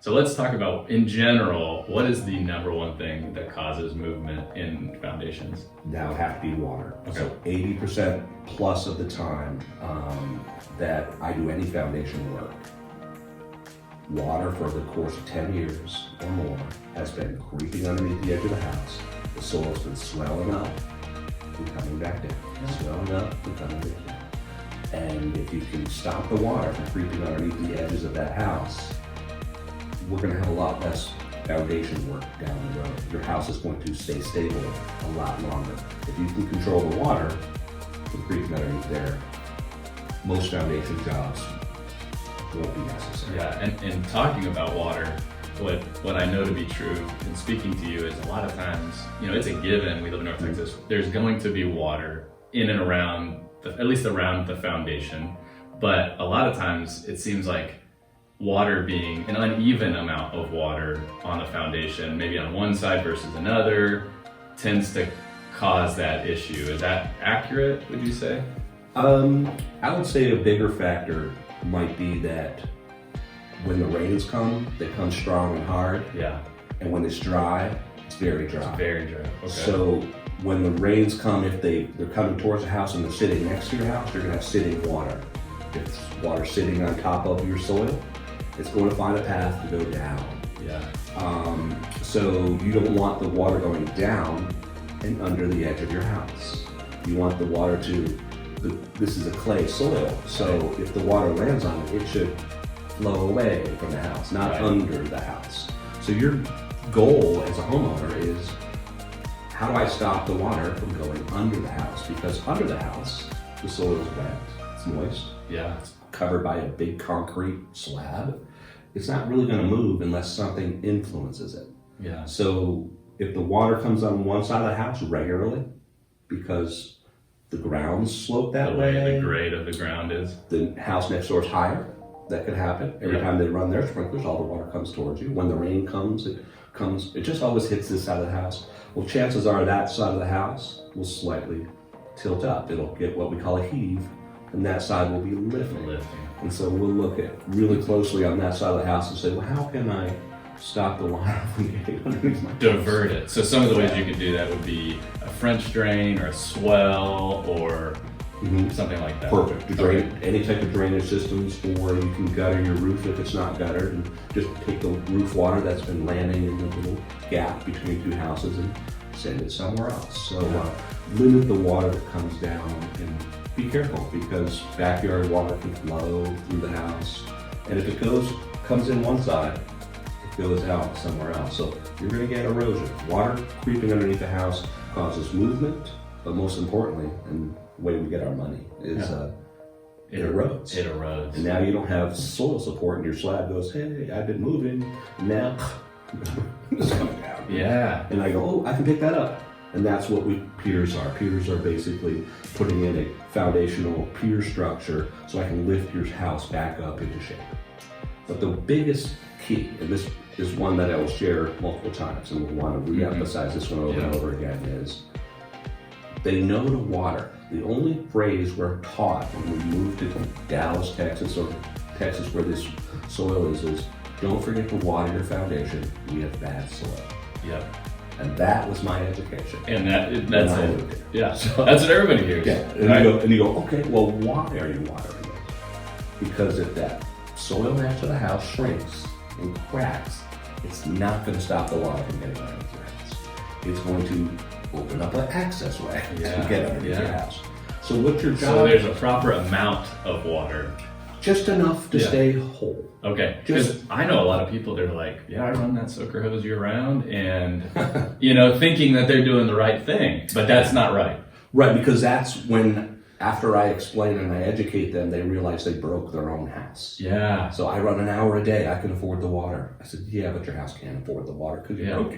So let's talk about, in general, what is the number one thing that causes movement in foundations? That would have to be water. Okay. So 80% plus of the time that I do any foundation work, water for the course of 10 years or more has been creeping underneath the edge of the house. The soil's been swelling up and coming back down, swelling up and coming back down. And if you can stop the water from creeping underneath the edges of that house, we're going to have a lot less foundation work down the road. Your house is going to stay stable a lot longer. If you can control the water from creeping underneath there, most foundation jobs won't be necessary. Yeah, and talking about water, what I know to be true in speaking to you is a lot of times, it's a given, we live in North Texas, there's going to be water in and around, at least around the foundation, but a lot of times it seems like water being an uneven amount of water on the foundation, maybe on one side versus another, tends to cause that issue. Is that accurate, would you say? I would say a bigger factor might be that when the rains come, they come strong and hard. Yeah. And when it's dry, it's very dry. It's very dry. Okay. So when the rains come, if they're coming towards the house and they're sitting next to your house, you're gonna have sitting water. If it's water sitting on top of your soil, it's going to find a path to go down. Yeah. So you don't want the water going down and under the edge of your house. You want the water this is a clay soil, so if the water lands on it, it should flow away from the house, not under the house. So your goal as a homeowner is, how do I stop the water from going under the house? Because under the house, the soil is wet, it's moist. Yeah. It's covered by a big concrete slab. It's not really going to move unless something influences it. Yeah. So if the water comes on one side of the house regularly, because the grounds slope that way, The grade of the ground is. the house next door is higher, that could happen. Every time they run their sprinklers, all the water comes towards you. When the rain comes, it just always hits this side of the house. Well, chances are that side of the house will slightly tilt up. It'll get what we call a heave, and that side will be lifting. And so we'll look at really closely on that side of the house and say, well, how can I stop the water from getting underneath my house? Divert it. So some of the ways you could do that would be a French drain or a swell or something like that. Perfect. To drain any type of drainage systems, or you can gutter your roof if it's not guttered, and just take the roof water that's been landing in the little gap between two houses and send it somewhere else. So limit the water that comes down, and be careful, because backyard water can flow through the house, and if it comes in one side, it goes out somewhere else. So you're going to get erosion. Water creeping underneath the house causes movement, but most importantly, and the way we get our money is it erodes. It erodes. And now you don't have soil support, and your slab goes, hey, I've been moving, and now it's coming down. Yeah. And I go, oh, I can pick that up. And that's what piers are. Piers are basically putting in a foundational pier structure so I can lift your house back up into shape. But the biggest key, and this is one that I will share multiple times, and we'll want to re-emphasize this one over and over again, is they know to water. The only phrase we're taught when we moved to Dallas, Texas, or Texas where this soil is don't forget to water your foundation. We have bad soil. Yep. And that was my education. And that's it. Yeah. So, that's what everybody hears. Yeah. And you go, okay, well, why are you watering it? Because if that soil next to the house shrinks and cracks, it's not going to stop the water from getting underneath your house. It's going to open up an access way to get underneath your house. So what's your job? So there's a proper amount of water. Just enough to stay whole. Okay, because I know a lot of people, they're like, yeah, I run that soaker hose year round, and, thinking that they're doing the right thing, but that's not right. Right, because that's when, after I explain and I educate them, they realize they broke their own house. Yeah. So I run an hour a day, I can afford the water. I said, yeah, but your house can't afford the water because you broke it.